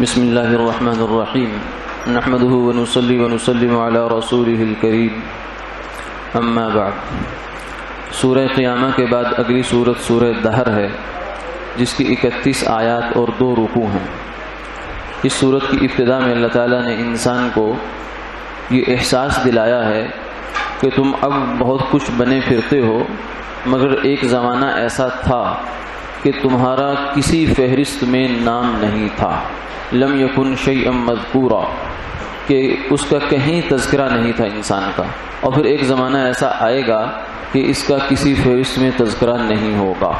بسم اللہ الرحمن الرحیم نحمده ونصلی ونسلم علی رسوله الکریم اما بعد۔ سورہ قیامہ کے بعد اگلی سورت سورہ دہر ہے، جس کی 31 آیات اور 2 رکوع ہیں۔ اس سورت کی ابتدا میں اللہ تعالیٰ نے انسان کو یہ احساس دلایا ہے کہ تم اب بہت کچھ بنے پھرتے ہو، مگر ایک زمانہ ایسا تھا کہ تمہارا کسی فہرست میں نام نہیں تھا، لم یکن شیئا مذکورا، کہ اس کا کہیں تذکرہ نہیں تھا انسان کا، اور پھر ایک زمانہ ایسا آئے گا کہ اس کا کسی فہرست میں تذکرہ نہیں ہوگا،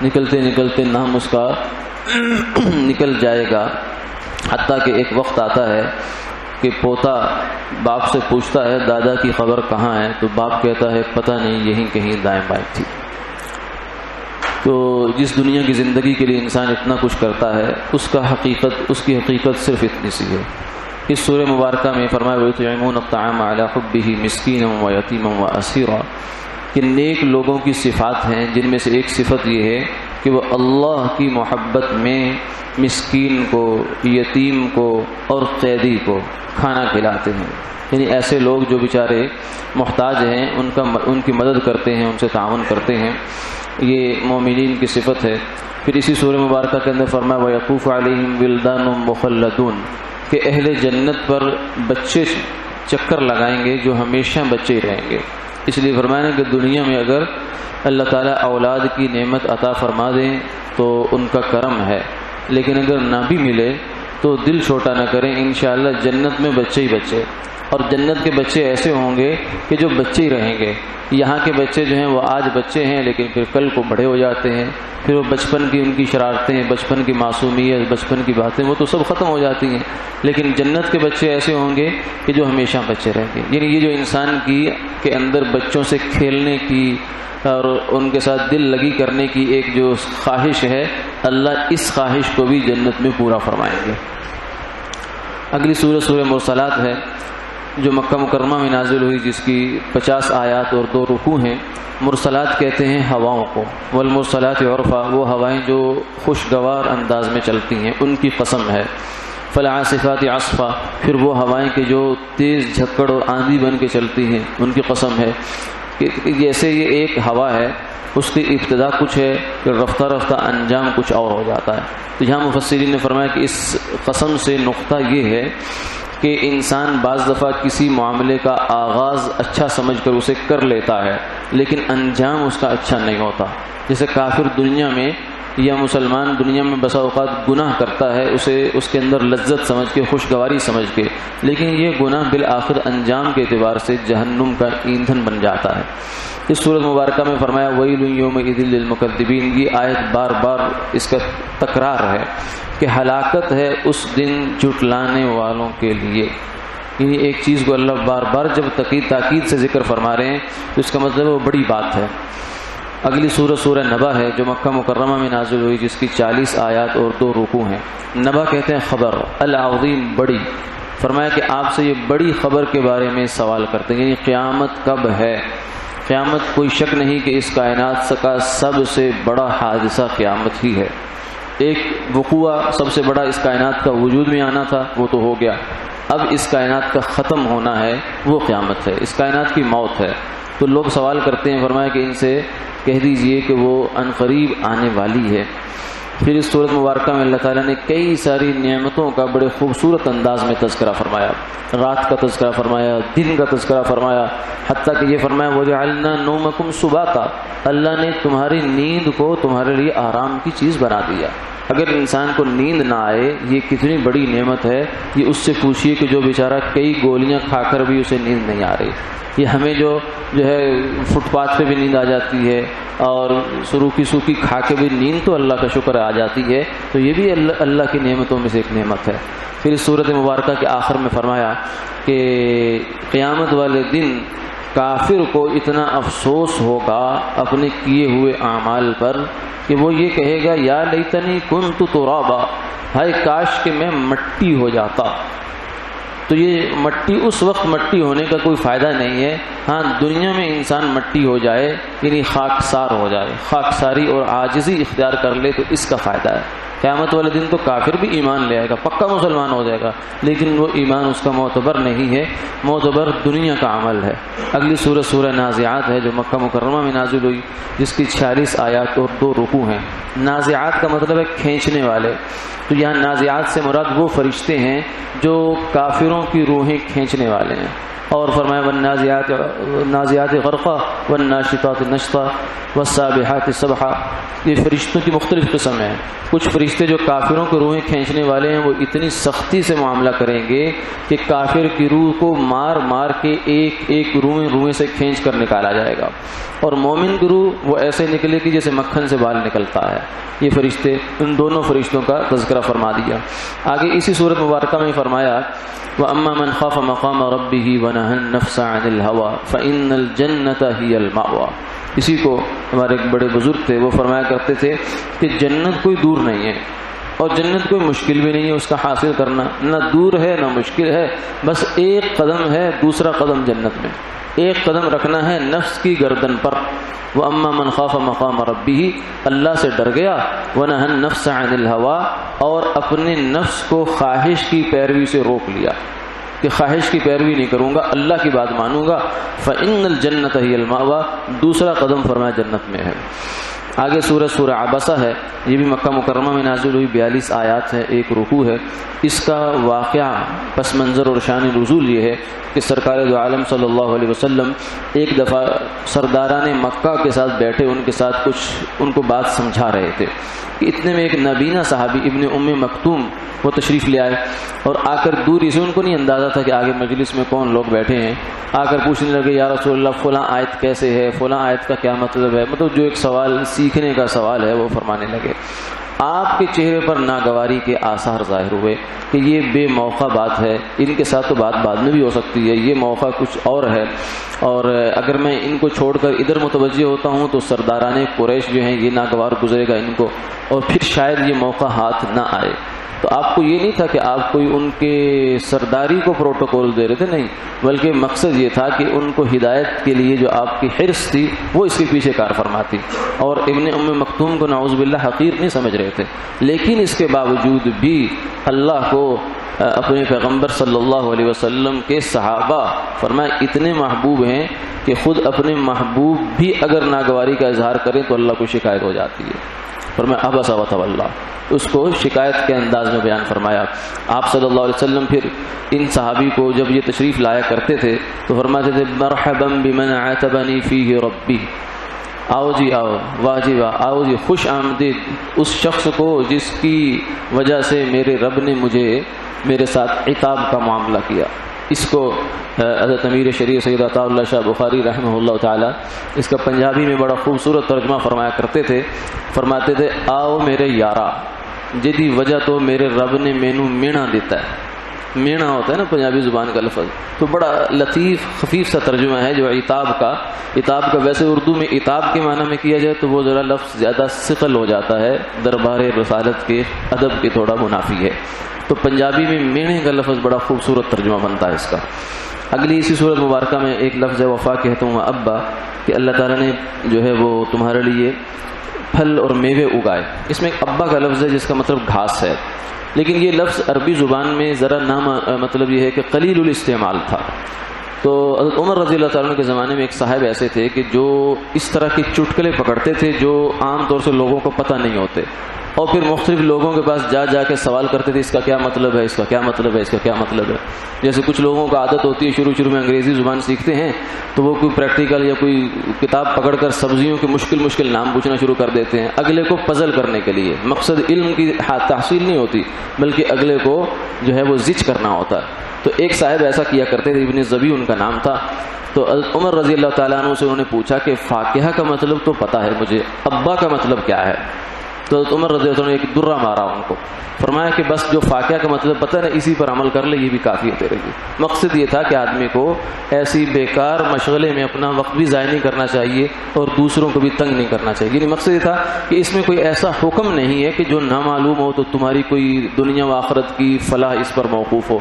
نکلتے نکلتے نام اس کا نکل جائے گا، حتیٰ کہ ایک وقت آتا ہے کہ پوتا باپ سے پوچھتا ہے دادا کی خبر کہاں ہے، تو باپ کہتا ہے پتہ نہیں، یہیں کہیں دائیں بائیں تھی۔ تو جس دنیا کی زندگی کے لیے انسان اتنا کچھ کرتا ہے، اس کی حقیقت صرف اتنی سی ہے۔ اس سورہ مبارکہ میں فرمایا وَيُطْعِمُونَ الطَّعَامَ عَلَىٰ حُبِّهِ مِسْكِينًا وَيَتِيمًا وَأَسِيرًا، کہ نیک لوگوں کی صفات ہیں، جن میں سے ایک صفت یہ ہے کہ وہ اللہ کی محبت میں مسکین کو، یتیم کو اور قیدی کو کھانا کھلاتے ہیں، یعنی ایسے لوگ جو بیچارے محتاج ہیں ان کی مدد کرتے ہیں، ان سے تعاون کرتے ہیں، یہ مومنین کی صفت ہے۔ پھر اسی سورہ مبارکہ کے اندر فرمایا وَيَطُوفُ عَلَيْهِمْ وِلْدَانٌ مُخَلَّدُونَ، کہ اہل جنت پر بچے چکر لگائیں گے جو ہمیشہ بچے ہی رہیں گے۔ اس لیے فرمایا کہ دنیا میں اگر اللہ تعالیٰ اولاد کی نعمت عطا فرما دیں تو ان کا کرم ہے، لیکن اگر نہ بھی ملے تو دل چھوٹا نہ کریں، انشاءاللہ جنت میں بچے ہی بچے، اور جنت کے بچے ایسے ہوں گے کہ جو بچے ہی رہیں گے۔ یہاں کے بچے جو ہیں وہ آج بچے ہیں، لیکن پھر کل کو بڑے ہو جاتے ہیں، پھر وہ بچپن کی ان کی شرارتیں، بچپن کی معصومیت، بچپن کی باتیں وہ تو سب ختم ہو جاتی ہیں، لیکن جنت کے بچے ایسے ہوں گے کہ جو ہمیشہ بچے رہیں گے۔ یعنی یہ جو انسان کے اندر بچوں سے کھیلنے کی اور ان کے ساتھ دل لگی کرنے کی ایک جو خواہش ہے، اللہ اس خواہش کو بھی جنت میں پورا فرمائیں گے۔ اگلی سورہ مرسلات ہے، جو مکہ مکرمہ میں نازل ہوئی، جس کی 50 آیات اور 2 رکوع ہیں۔ مرسلات کہتے ہیں ہواؤں کو، والمرسلات عرفا، وہ ہوائیں جو خوشگوار انداز میں چلتی ہیں، ان کی قسم ہے۔ فالعاصفات عصفا، پھر وہ ہوائیں کہ جو تیز جھکڑ اور آندھی بن کے چلتی ہیں، ان کی قسم ہے۔ کہ جیسے یہ ایک ہوا ہے، اس کی ابتدا کچھ ہے، پھر رفتہ رفتہ انجام کچھ اور ہو جاتا ہے۔ تو یہاں مفسرین نے فرمایا کہ اس قسم سے نقطہ یہ ہے کہ انسان بعض دفعہ کسی معاملے کا آغاز اچھا سمجھ کر اسے کر لیتا ہے، لیکن انجام اس کا اچھا نہیں ہوتا۔ جیسے کافر دنیا میں یا مسلمان دنیا میں بسا اوقات گناہ کرتا ہے، اسے اس کے اندر لذت سمجھ کے، خوشگواری سمجھ کے، لیکن یہ گناہ بالآخر انجام کے اعتبار سے جہنم کا ایندھن بن جاتا ہے۔ اس سورۃ مبارکہ میں فرمایا وَيْلٌ يَوْمَئِذٍ لِّلْمُكَذِّبِينَ، یہ آیت بار بار اس کا تکرار ہے کہ ہلاکت ہے اس دن جھٹلانے والوں کے لیے۔ یعنی ایک چیز کو اللہ بار بار جب تاکید سے ذکر فرما رہے ہیں تو اس کا مطلب وہ بڑی بات ہے۔ اگلی سورہ نبا ہے، جو مکہ مکرمہ میں نازل ہوئی، جس کی 40 آیات اور 2 رکوع ہیں۔ نبا کہتے ہیں خبر، العظیم، بڑی۔ فرمایا کہ آپ سے یہ بڑی خبر کے بارے میں سوال کرتے ہیں، یعنی قیامت کب ہے۔ قیامت کوئی شک نہیں کہ اس کائنات کا سب سے بڑا حادثہ قیامت ہی ہے۔ ایک وقوع سب سے بڑا اس کائنات کا وجود میں آنا تھا، وہ تو ہو گیا، اب اس کائنات کا ختم ہونا ہے، وہ قیامت ہے، اس کائنات کی موت ہے۔ تو لوگ سوال کرتے ہیں، فرمایا کہ ان سے کہہ دیجئے کہ وہ عنقریب آنے والی ہے۔ پھر اس سورۃ مبارکہ میں اللہ تعالیٰ نے کئی ساری نعمتوں کا بڑے خوبصورت انداز میں تذکرہ فرمایا، رات کا تذکرہ فرمایا، دن کا تذکرہ فرمایا، حتیٰ کہ یہ فرمایا وَجَعَلْنَا نَوْمَكُمْ سُبَاتًا، اللہ نے تمہاری نیند کو تمہارے لیے آرام کی چیز بنا دیا۔ اگر انسان کو نیند نہ آئے، یہ کتنی بڑی نعمت ہے۔ یہ اس سے پوچھیے کہ جو بیچارہ کئی گولیاں کھا کر بھی اسے نیند نہیں آ رہی، یہ ہمیں جو ہے فٹ پاتھ پہ بھی نیند آ جاتی ہے، اور سوکھی کھا کے بھی نیند تو اللہ کا شکر آ جاتی ہے، تو یہ بھی اللہ کی نعمتوں میں سے ایک نعمت ہے۔ پھر اس سورۃ مبارکہ کے آخر میں فرمایا کہ قیامت والے دن کافر کو اتنا افسوس ہوگا اپنے کیے ہوئے اعمال پر کہ وہ یہ کہے گا یا لیتنی کنت ترابا، ہائے کاش کہ میں مٹی ہو جاتا۔ تو یہ مٹی اس وقت مٹی ہونے کا کوئی فائدہ نہیں ہے۔ ہاں دنیا میں انسان مٹی ہو جائے، یعنی خاکسار ہو جائے، خاکساری اور عاجزی اختیار کر لے تو اس کا فائدہ ہے۔ قیامت والے دن تو کافر بھی ایمان لے آئے گا، پکا مسلمان ہو جائے گا، لیکن وہ ایمان اس کا معتبر نہیں ہے، معتبر دنیا کا عمل ہے۔ اگلی سورہ سورہ نازعات ہے جو مکہ مکرمہ میں نازل ہوئی، جس کی 46 آیات اور 2 رکوع ہیں۔ نازعات کا مطلب ہے کھینچنے والے، تو یہاں نازعات سے مراد وہ فرشتے ہیں جو کافروں کی روحیں کھینچنے والے ہیں۔ اور فرمایا والنازعات غرقا والناشطات نشطا والسابحات سبحا۔ یہ فرشتوں کی مختلف قسم ہیں۔ کچھ فرشتے جو کافروں کی روحیں کھینچنے والے ہیں وہ اتنی سختی سے معاملہ کریں گے کہ کافر کی روح کو مار مار کے ایک ایک روئیں سے کھینچ کر نکالا جائے گا، اور مومن کی روح وہ ایسے نکلے گی جیسے مکھن سے بال نکلتا ہے۔ یہ فرشتے، ان دونوں فرشتوں کا تذکرہ فرما دیا۔ آگے اسی سورۃ مبارکہ میں فرمایا وَأَمَّا مَنْ خَافَ مَقَامَ رَبِّهِ وَنَهَى النَّفْسَ عَنِ الْهَوَىٰ فَإِنَّ الْجَنَّةَ هِيَ الْمَأْوَىٰ۔ اسی کو ہمارے ایک بڑے بزرگ تھے، وہ فرمایا کرتے تھے کہ جنت کوئی دور نہیں ہے، اور جنت کوئی مشکل بھی نہیں ہے اس کا حاصل کرنا، نہ دور ہے نہ مشکل ہے، بس ایک قدم ہے، دوسرا قدم جنت میں، ایک قدم رکھنا ہے نفس کی گردن پر۔ وَأَمَّا مَنْ خَافَ مَقَامَ رَبِّهِ، اللہ سے ڈر گیا، وَنَهَى النَّفْسَ عَنِ الْهَوَىٰ، اور اپنے نفس کو خواہش کی پیروی سے روک لیا کہ خواہش کی پیروی نہیں کروں گا، اللہ کی بات مانوں گا۔ فَإِنَّ الْجَنَّةَ هِيَ الْمَأْوَىٰ، دوسرا قدم فرمایا جنت میں ہے۔ آگے سورہ عبسہ ہے، یہ بھی مکہ مکرمہ میں نازل ہوئی، 42 آیات ہے، 1 رکوع ہے۔ اس کا واقعہ پس منظر اور شان نزول یہ ہے کہ سرکار دو عالم صلی اللہ علیہ وسلم ایک دفعہ سرداران مکہ کے ساتھ بیٹھے، ان کے ساتھ کچھ ان کو بات سمجھا رہے تھے کہ اتنے میں ایک نابینا صحابی ابن ام مکتوم وہ تشریف لے آئے، اور آ کر دوری سے، ان کو نہیں اندازہ تھا کہ آگے مجلس میں کون لوگ بیٹھے ہیں، آ کر پوچھنے لگے یا رسول اللہ فلاں آیت کیسے ہے، فلاں آیت کا کیا مطلب ہے، مطلب جو ایک سوال سیکھنے کا سوال ہے وہ فرمانے لگے۔ آپ کے چہرے پر ناگواری کے آثار ظاہر ہوئے کہ یہ بے موقع بات ہے، ان کے ساتھ تو بات بعد میں بھی ہو سکتی ہے، یہ موقع کچھ اور ہے، اور اگر میں ان کو چھوڑ کر ادھر متوجہ ہوتا ہوں تو سرداران قریش جو ہیں یہ ناگوار گزرے گا ان کو، اور پھر شاید یہ موقع ہاتھ نہ آئے۔ تو آپ کو یہ نہیں تھا کہ آپ کوئی ان کے سرداری کو پروٹوکول دے رہے تھے، نہیں، بلکہ مقصد یہ تھا کہ ان کو ہدایت کے لیے جو آپ کی حرص تھی وہ اس کے پیچھے کار فرماتی، اور ابن ام مکتوم کو نعوذ باللہ حقیر نہیں سمجھ رہے تھے، لیکن اس کے باوجود بھی اللہ کو اپنے پیغمبر صلی اللہ علیہ وسلم کے صحابہ فرمایا اتنے محبوب ہیں کہ خود اپنے محبوب بھی اگر ناگواری کا اظہار کریں تو اللہ کو شکایت ہو جاتی ہے۔ فرمایا عبس وتولی، اس کو شکایت کے انداز میں بیان فرمایا۔ آپ صلی اللہ علیہ وسلم پھر ان صحابی کو جب یہ تشریف لایا کرتے تھے تو فرماتے تھے مرحبا بمن عاتبنی فیہ ربی، آؤ جی آؤ، واہ جی واہ، آؤ جی، خوش آمدید اس شخص کو جس کی وجہ سے میرے رب نے مجھے میرے ساتھ عتاب کا معاملہ کیا۔ اس کو حضرت امیر شریعت سید عطا اللہ شاہ بخاری رحمہ اللہ تعالی اس کا پنجابی میں بڑا خوبصورت ترجمہ فرمایا کرتے تھے، فرماتے تھے آؤ میرے یارا جدی وجہ تو میرے رب نے مینو مینا دیتا ہے۔ مینا ہوتا ہے نا پنجابی زبان کا لفظ، تو بڑا لطیف خفیف سا ترجمہ ہے جو عتاب کا ویسے اردو میں عتاب کے معنی میں کیا جائے تو وہ ذرا لفظ زیادہ ثقل ہو جاتا ہے، دربار رسالت کے ادب کے تھوڑا منافی ہے، تو پنجابی میں مینے کا لفظ بڑا خوبصورت ترجمہ بنتا ہے اس کا۔ اگلی اسی صورت مبارکہ میں ایک لفظ ہے وفا کہتا ہوں ابا، کہ اللہ تعالیٰ نے جو ہے وہ تمہارے لیے پھل اور میوے اگائے۔ اس میں ایک ابا کا لفظ ہے جس کا مطلب گھاس ہے، لیکن یہ لفظ عربی زبان میں ذرا مطلب یہ ہے کہ قلیل الاستعمال تھا۔ تو حضرت عمر رضی اللہ تعالیٰ کے زمانے میں ایک صاحب ایسے تھے کہ جو اس طرح کے چٹکلے پکڑتے تھے جو عام طور سے لوگوں کو پتہ نہیں ہوتے، اور پھر مختلف لوگوں کے پاس جا کے سوال کرتے تھے اس کا کیا مطلب ہے، اس کا کیا مطلب ہے، اس کا کیا مطلب ہے۔ جیسے کچھ لوگوں کا عادت ہوتی ہے شروع میں انگریزی زبان سیکھتے ہیں تو وہ کوئی پریکٹیکل یا کوئی کتاب پکڑ کر سبزیوں کے مشکل نام پوچھنا شروع کر دیتے ہیں اگلے کو پزل کرنے کے لیے۔ مقصد علم کی تحصیل نہیں ہوتی بلکہ اگلے کو جو ہے وہ زچ کرنا ہوتا ہے۔ تو ایک صاحب ایسا کیا کرتے تھے، ابن زبی ان کا نام تھا۔ تو عمر رضی اللہ تعالیٰ عنہ سے انہوں نے پوچھا کہ فاکہہ کا مطلب تو پتہ ہے مجھے، ابا کا مطلب کیا ہے؟ تو عمر رضی اللہ عنہ نے ایک درہ مارا ان کو، فرمایا کہ بس جو فاکہہ کا مطلب پتہ ہے اسی پر عمل کر لے، یہ بھی کافی ہے تیرے لیے۔ مقصد یہ تھا کہ آدمی کو ایسی بیکار مشغلے میں اپنا وقت بھی ضائع نہیں کرنا چاہیے اور دوسروں کو بھی تنگ نہیں کرنا چاہیے۔ یعنی مقصد یہ تھا کہ اس میں کوئی ایسا حکم نہیں ہے کہ جو نامعلوم ہو تو تمہاری کوئی دنیا و آخرت کی فلاح اس پر موقوف ہو،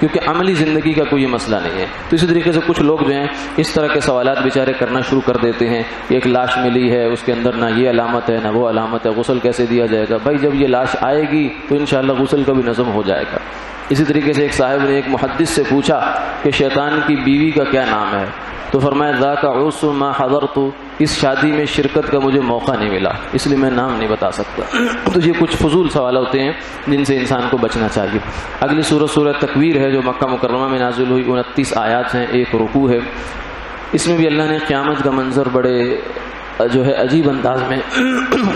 کیونکہ عملی زندگی کا کوئی مسئلہ نہیں ہے۔ تو اسی طریقے سے کچھ لوگ جو ہیں اس طرح کے سوالات بیچارے کرنا شروع کر دیتے ہیں، ایک لاش ملی ہے، اس کے اندر نہ یہ علامت ہے نہ وہ علامت ہے، غسل کیسے دیا جائے گا؟ بھائی جب یہ لاش آئے گی تو انشاءاللہ غسل کا بھی نظم ہو جائے گا۔ اسی طریقے سے ایک صاحب نے ایک محدث سے پوچھا کہ شیطان کی بیوی کا کیا نام ہے؟ تو فرمایا ذاک عرس ما حضرت، اس شادی میں شرکت کا مجھے موقع نہیں ملا اس لیے میں نام نہیں بتا سکتا۔ تو یہ کچھ فضول سوال ہوتے ہیں جن سے انسان کو بچنا چاہیے۔ اگلی سورت سورہ تکویر ہے جو مکہ مکرمہ میں نازل ہوئی، 29 آیات ہیں، 1 رکوع ہے۔ اس میں بھی اللہ نے قیامت کا منظر بڑے جو ہے عجیب انداز میں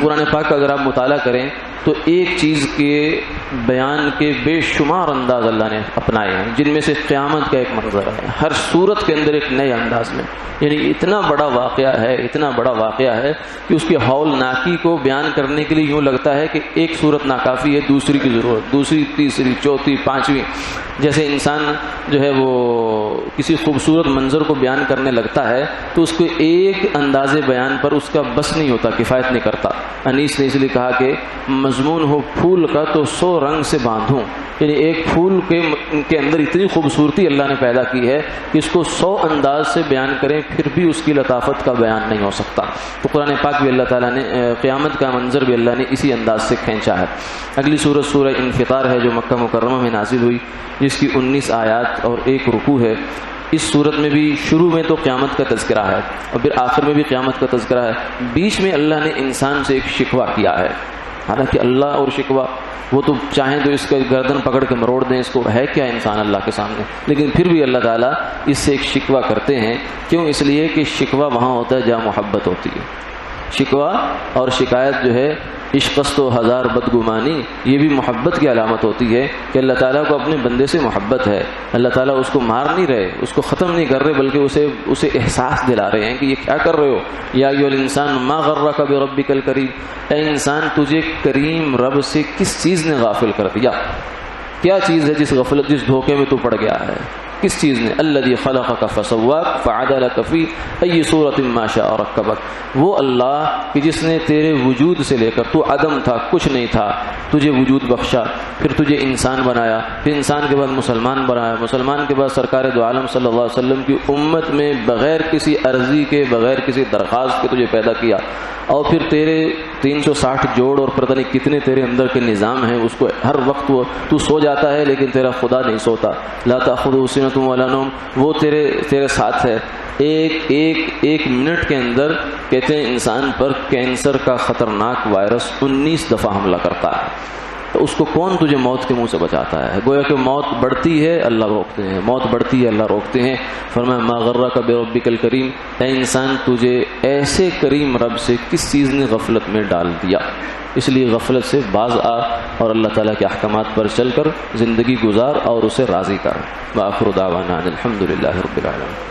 قرآن پاک کا اگر آپ مطالعہ کریں تو ایک چیز کے بیان کے بے شمار انداز اللہ نے اپنائے ہیں، جن میں سے قیامت کا ایک منظر ہے ہر صورت کے اندر ایک نئے انداز میں، یعنی اتنا بڑا واقعہ ہے کہ اس کی ہولناکی کو بیان کرنے کے لیے یوں لگتا ہے کہ ایک صورت ناکافی ہے، دوسری کی ضرورت، دوسری، تیسری، چوتھی، پانچویں۔ جیسے انسان جو ہے وہ کسی خوبصورت منظر کو بیان کرنے لگتا ہے تو اس کو ایک انداز بیان پر اس کا بس نہیں ہوتا، کفایت نہیں کرتا۔ انیس نے اس لیے کہا کہ مضمون ہو پھول کا تو 100 رنگ سے باندھوں، یعنی ایک پھول کے اندر اتنی خوبصورتی اللہ نے پیدا کی ہے کہ اس کو 100 انداز سے بیان کریں پھر بھی اس کی لطافت کا بیان نہیں ہو سکتا۔ تو قرآن پاک بھی اللہ تعالیٰ نے قیامت کا منظر بھی اللہ نے اسی انداز سے کھینچا ہے۔ اگلی سورت سورہ انفطار ہے جو مکہ مکرمہ میں نازل ہوئی، جس کی 19 آیات اور 1 رکوع ہے۔ اس صورت میں بھی شروع میں تو قیامت کا تذکرہ ہے اور پھر آخر میں بھی قیامت کا تذکرہ ہے، بیچ میں اللہ نے انسان سے ایک شکوہ کیا ہے۔ حالانکہ اللہ اور شکوہ، وہ تو چاہیں تو اس کا گردن پکڑ کے مروڑ دیں، اس کو ہے کیا انسان اللہ کے سامنے، لیکن پھر بھی اللہ تعالیٰ اس سے ایک شکوہ کرتے ہیں۔ کیوں؟ اس لیے کہ شکوہ وہاں ہوتا ہے جہاں محبت ہوتی ہے۔ شکوہ اور شکایت جو ہے، عشقست و ہزار بدگمانی، یہ بھی محبت کی علامت ہوتی ہے کہ اللہ تعالیٰ کو اپنے بندے سے محبت ہے۔ اللہ تعالیٰ اس کو مار نہیں رہے، اس کو ختم نہیں کر رہے، بلکہ اسے احساس دلا رہے ہیں کہ یہ کیا کر رہے ہو۔ یا ایھا الانسان ما غرک بربک الکریم، اے انسان تجھے کریم رب سے کس چیز نے غافل کر دیا؟ کیا چیز ہے جس غفلت، جس دھوکے میں تو پڑ گیا ہے؟ کس چیز نے؟ الذی خلقک فسواک فعدلک فی ای صورت ما شاء رکبک، وہ اللہ کہ جس نے تیرے وجود سے لے کر، تو عدم تھا، کچھ نہیں تھا، تجھے وجود بخشا، پھر تجھے انسان بنایا، پھر انسان کے بعد مسلمان بنایا، مسلمان کے بعد سرکار دو عالم صلی اللہ علیہ وسلم کی امت میں بغیر کسی عرضی کے، بغیر کسی درخواست کے تجھے پیدا کیا، اور پھر تیرے 360 جوڑ اور پتہ نہیں کتنے تیرے اندر کے نظام ہیں، اس کو ہر وقت تو سو جاتا ہے لیکن تیرا خدا نہیں سوتا، لا تأخذہ سنۃ ولا نوم، وہ تیرے ساتھ ہے۔ ایک منٹ کے اندر کہتے ہیں انسان پر کینسر کا خطرناک وائرس 19 دفعہ حملہ کرتا ہے، تو اس کو کون تجھے موت کے منہ سے بچاتا ہے؟ گویا کہ موت بڑھتی ہے اللہ روکتے ہیں، موت بڑھتی ہے اللہ روکتے ہیں۔ فرمایا ما غرک بربک الکریم، اے انسان تجھے ایسے کریم رب سے کس چیز نے غفلت میں ڈال دیا؟ اس لیے غفلت سے باز آ اور اللہ تعالیٰ کے احکامات پر چل کر زندگی گزار اور اسے راضی کر۔ وآخر دعوانا الحمد للہ رب العالمین۔